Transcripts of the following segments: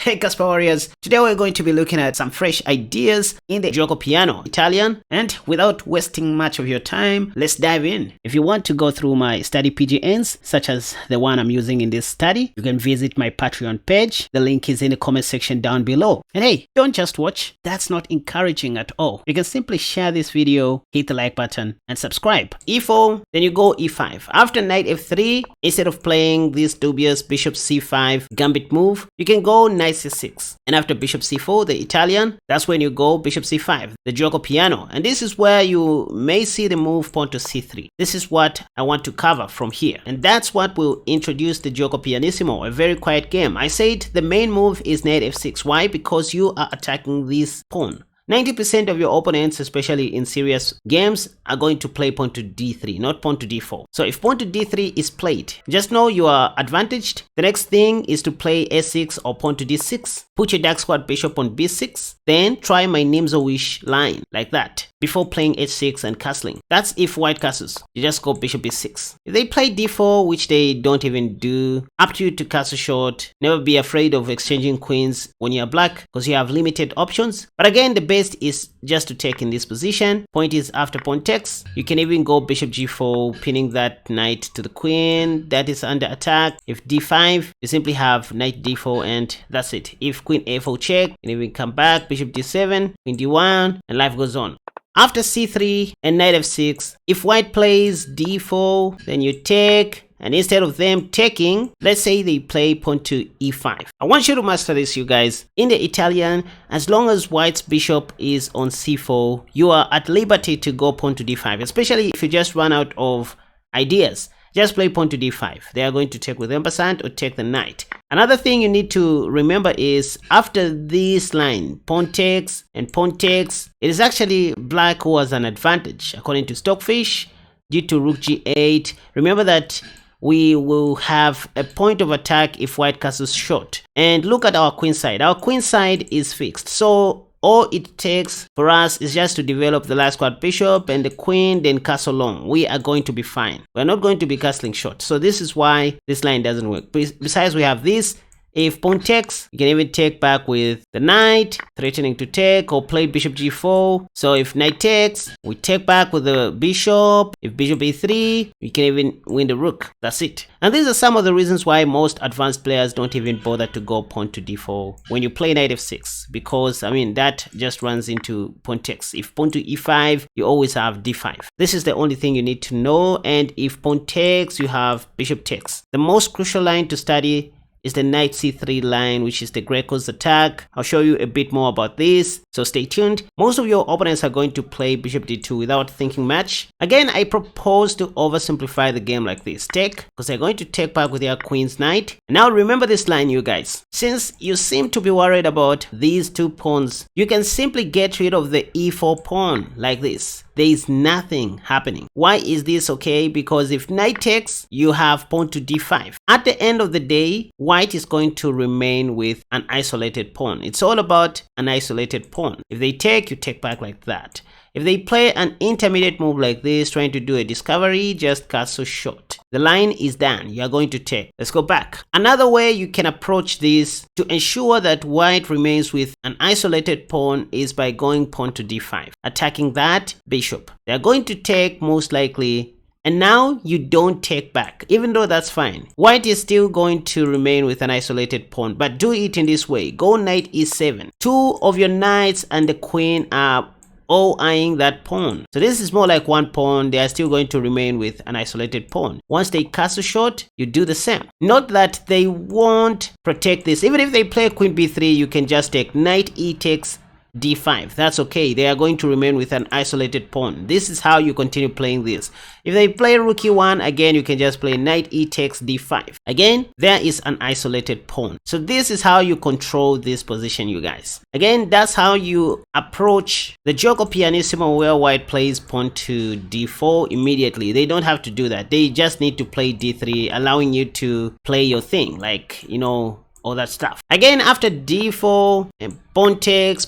Hey Casper Warriors, today we're going to be looking at some fresh ideas in the Giuoco Piano Italian, and without wasting much of your time, let's dive in. If you want to go through my study PGNs, such as the one I'm using in this study, you can visit my Patreon page. The link is in the comment section down below. And hey, don't just watch, that's not encouraging at all. You can simply share this video, hit the like button, and subscribe. E4, then you go E5. After knight F3, instead of playing this dubious bishop C5 gambit move, you can go knight C6, and after bishop C4, the Italian, that's when you go bishop C5, the Giuoco Piano, and this is where you may see the move pawn to C3. This is what I want to cover from here, and that's what will introduce the Giuoco Pianissimo, a very quiet game. I said the main move is knight F6. Why? Because you are attacking this pawn. 90% of your opponents, especially in serious games, are going to play pawn to d3, not pawn to d4. So if pawn to d3 is played, just know you are advantaged. The next thing is to play s6 or pawn to d6. Put your dark squad bishop on b6. Then try my Nimzo-ish line, like that, before playing h6 and castling. That's if white castles. You just go bishop b6. If they play d4, which they don't even do, up to you to castle short. Never be afraid of exchanging queens when you're black, because you have limited options. But again, the best is just to take in this position. Point is after pawn takes. You can even go bishop g4, pinning that knight to the queen that is under attack. If d5, you simply have knight d4 and that's it. If queen a4 check, you can even come back, bishop d7, queen d1, and life goes on. After c3 and knight f6, if white plays d4, then you take. And instead of them taking, let's say they play pawn to e5. I want you to master this, you guys. In the Italian, as long as white's bishop is on c4, you are at liberty to go pawn to d5, especially if you just run out of ideas. Just play pawn to d5. They are going to take with ampersand or take the knight. Another thing you need to remember is after this line, pawn takes and pawn takes, it is actually black who has an advantage according to Stockfish due to rook g8. Remember that we will have a point of attack if white castles short. And look at our queen side. Our queen side is fixed. So all it takes for us is just to develop the last squad bishop and the queen, then castle long. We are going to be fine. We're not going to be castling short. So this is why this line doesn't work. Besides, we have this. If pawn takes, you can even take back with the knight, threatening to take, or play bishop g4. So if knight takes, we take back with the bishop. If bishop e3, we can even win the rook. That's it. And these are some of the reasons why most advanced players don't even bother to go pawn to d4 when you play knight f6, because I mean that just runs into pawn takes. If pawn to e5, you always have d5. This is the only thing you need to know. And if pawn takes, you have bishop takes. The most crucial line to study is the knight c3 line, which is the Greco's attack. I'll show you a bit more about this, so stay tuned. Most of your opponents are going to play bishop d2 without thinking much. Again, I propose to oversimplify the game like this. Take, because they're going to take back with their queen's knight. Now remember this line, you guys. Since you seem to be worried about these two pawns, you can simply get rid of the e4 pawn like this. There is nothing happening. Why is this okay? Because if knight takes, you have pawn to d5. At the end of the day, white is going to remain with an isolated pawn. It's all about an isolated pawn. If they take, you take back like that. If they play an intermediate move like this, trying to do a discovery, just castle short. The line is done. You are going to take. Let's go back. Another way you can approach this to ensure that white remains with an isolated pawn is by going pawn to d5, attacking that bishop. They are going to take most likely. And now you don't take back, even though that's fine. White is still going to remain with an isolated pawn, but do it in this way. Go knight e7. Two of your knights and the queen are all eyeing that pawn. So this is more like one pawn. They are still going to remain with an isolated pawn. Once they castle short, you do the same. Not that they won't protect this. Even if they play queen b3, you can just take knight e takes d5. That's okay. They are going to remain with an isolated pawn. This is how you continue playing this. If they play rook e1, again you can just play knight e takes d5. Again, there is an isolated pawn. So this is how you control this position, you guys. Again, that's how you approach the Giuoco Pianissimo, where white plays pawn to d4 immediately. They don't have to do that. They just need to play d3, allowing you to play your thing, like, you know, all that stuff. Again, after d4 and pawn takes,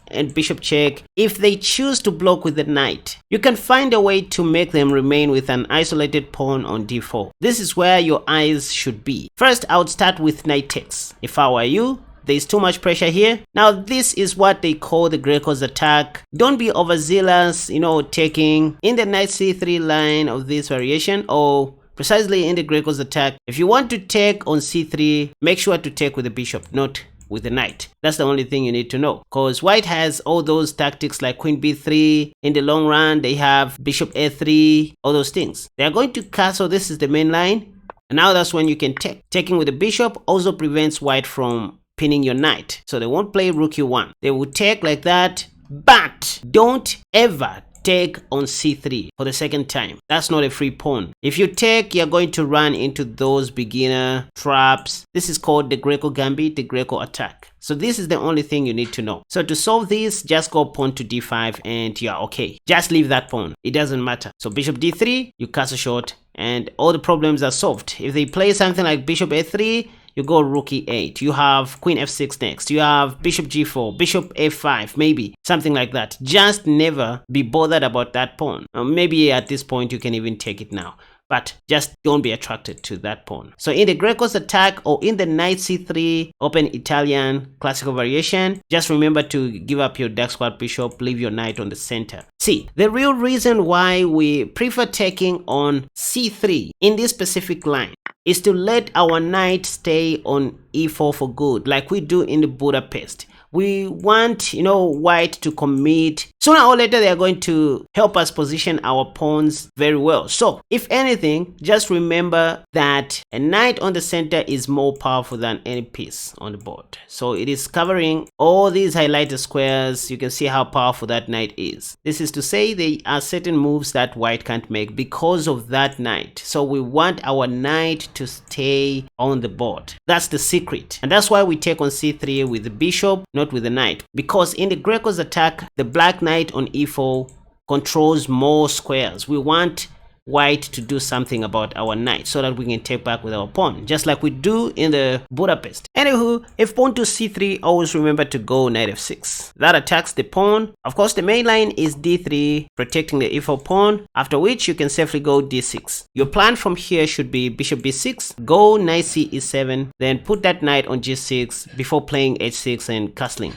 and bishop check, if they choose to block with the knight, you can find a way to make them remain with an isolated pawn on d4. This is where your eyes should be. First, I would start with knight takes. If I were you, there's too much pressure here. Now this is what they call the Greco's attack. Don't be overzealous, taking in the knight c3 line of this variation, or precisely in the Greco's attack. If you want to take on c3, make sure to take with the bishop, not with the knight. That's the only thing you need to know, because white has all those tactics like queen b3. In the long run, they have bishop a3, all those things. They are going to castle. This is the main line, and now that's when you can take. Taking with the bishop also prevents white from pinning your knight, so they won't play rook e1. They will take like that, but don't ever take on c3 for the second time. That's not a free pawn. If you take, you're going to run into those beginner traps. This is called the Greco gambit, the Greco attack. So this is the only thing you need to know. So to solve this, just go pawn to d5 and you're okay. Just leave that pawn. It doesn't matter. So bishop d3, you castle short and all the problems are solved. If they play something like bishop a3, you go rook e8, you have queen f6 next, you have bishop g4, bishop a5, maybe something like that. Just never be bothered about that pawn. Maybe at this point you can even take it now, but just don't be attracted to that pawn. So in the Greco's attack or in the knight c3 open Italian classical variation, just remember to give up your dark square bishop, leave your knight on the center. See, the real reason why we prefer taking on c3 in this specific line is to let our knight stay on e4 for good, like we do in the Budapest. We want, white to commit. Sooner or later, they are going to help us position our pawns very well. So, if anything, just remember that a knight on the center is more powerful than any piece on the board. So, it is covering all these highlighted squares. You can see how powerful that knight is. This is to say there are certain moves that white can't make because of that knight. So, we want our knight to stay on the board. That's the secret. And that's why we take on c3 with the bishop, not with the knight, because in the Greco's attack, the black knight on e4 controls more squares. We want white to do something about our knight so that we can take back with our pawn, just like we do in the Budapest. Anywho, if pawn to c3, always remember to go knight f6. That attacks the pawn. Of course, the main line is d3, protecting the e4 pawn, after which you can safely go d6. Your plan from here should be bishop b6, go knight c e7, then put that knight on g6 before playing h6 and castling.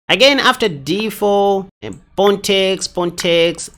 Again, after d4, and pawn takes,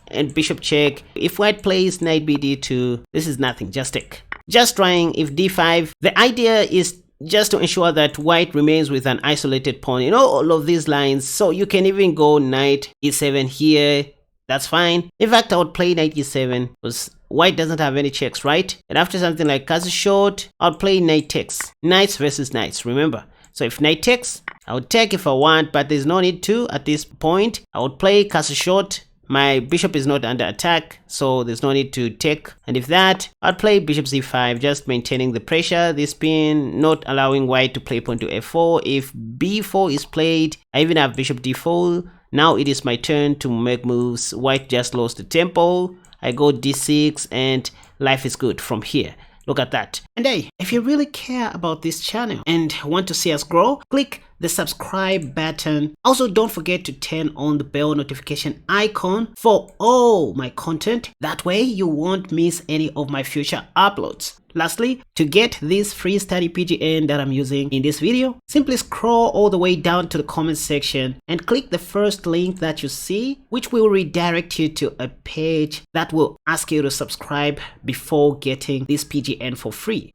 and bishop check. If white plays knight b d2, this is nothing, just take. Just trying. If d5, the idea is just to ensure that white remains with an isolated pawn, all of these lines. So you can even go knight e7 here, that's fine. In fact, I would play knight e7 because white doesn't have any checks, right? And after something like castle short, I'll play knight takes. Knights versus knights, remember. So if knight takes, I would take if I want, but there's no need to at this point. I would play castle short. My bishop is not under attack, so there's no need to take. And if that, I'd play bishop c5, just maintaining the pressure, this pin, not allowing white to play pawn to f4. If b4 is played, I even have bishop d4. Now it is my turn to make moves. White just lost the tempo. I go d6 and life is good from here. Look at that. And hey, if you really care about this channel and want to see us grow, click the subscribe button. Also, don't forget to turn on the bell notification icon for all my content. That way you won't miss any of my future uploads. Lastly, to get this free study PGN that I'm using in this video, simply scroll all the way down to the comment section and click the first link that you see, which will redirect you to a page that will ask you to subscribe before getting this PGN for free.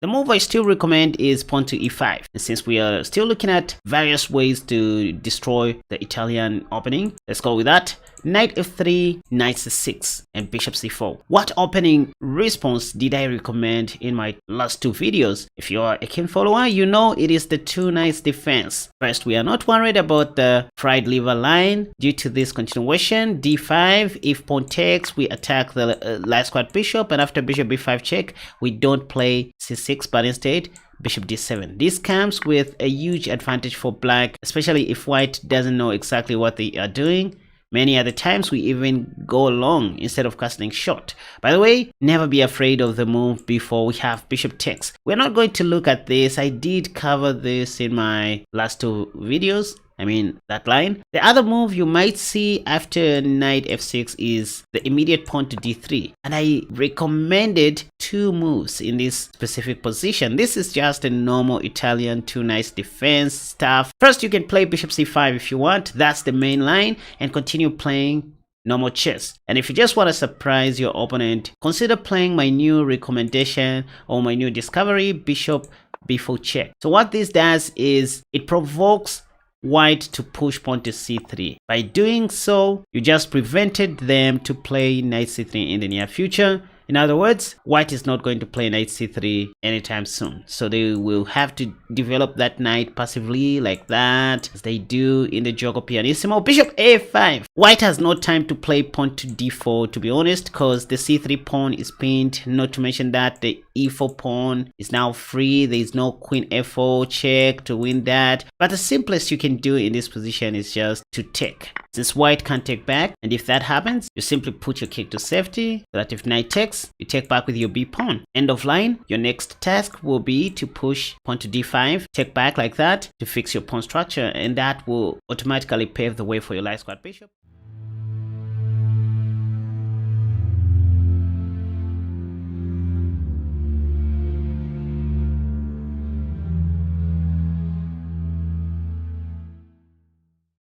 The move I still recommend is pawn to e5. And since we are still looking at various ways to destroy the Italian opening, let's go with that. Knight f3, knight c6, and bishop c4. What opening response did I recommend in my last two videos? If you are a keen follower, you know it is the two knights defense. First, we are not worried about the fried liver line due to this continuation. d5, if pawn takes, we attack the light squared bishop, and after bishop b5 check, we don't play c6, but instead bishop d7. This comes with a huge advantage for black, especially if white doesn't know exactly what they are doing. Many other times we even go long instead of castling short. By the way, never be afraid of the move before we have bishop takes. We're not going to look at this. I did cover this in my last two videos. I mean that line. The other move you might see after knight f6 is the immediate pawn to d3, and I recommended 2 moves in this specific position. This is just a normal Italian 2 knights defense stuff. First, you can play bishop c5 if you want. That's the main line, and continue playing normal chess. And if you just want to surprise your opponent, consider playing my new recommendation or my new discovery, bishop b4 check. So what this does is it provokes white to push pawn to c3. By doing so, you just prevented them to play knight c3 in the near future. In other words, white is not going to play knight c3 anytime soon. So they will have to develop that knight passively like that, as they do in the Giuoco Pianissimo. Bishop a5. White has no time to play pawn to d4, to be honest, because the c3 pawn is pinned. Not to mention that the e4 pawn is now free. There is no queen f4 check to win that. But the simplest you can do in this position is just to take. Since white can't take back, and if that happens, you simply put your king to safety, so that if knight takes, you take back with your b pawn. End of line. Your next task will be to push pawn to d5, take back like that to fix your pawn structure, and that will automatically pave the way for your light square bishop.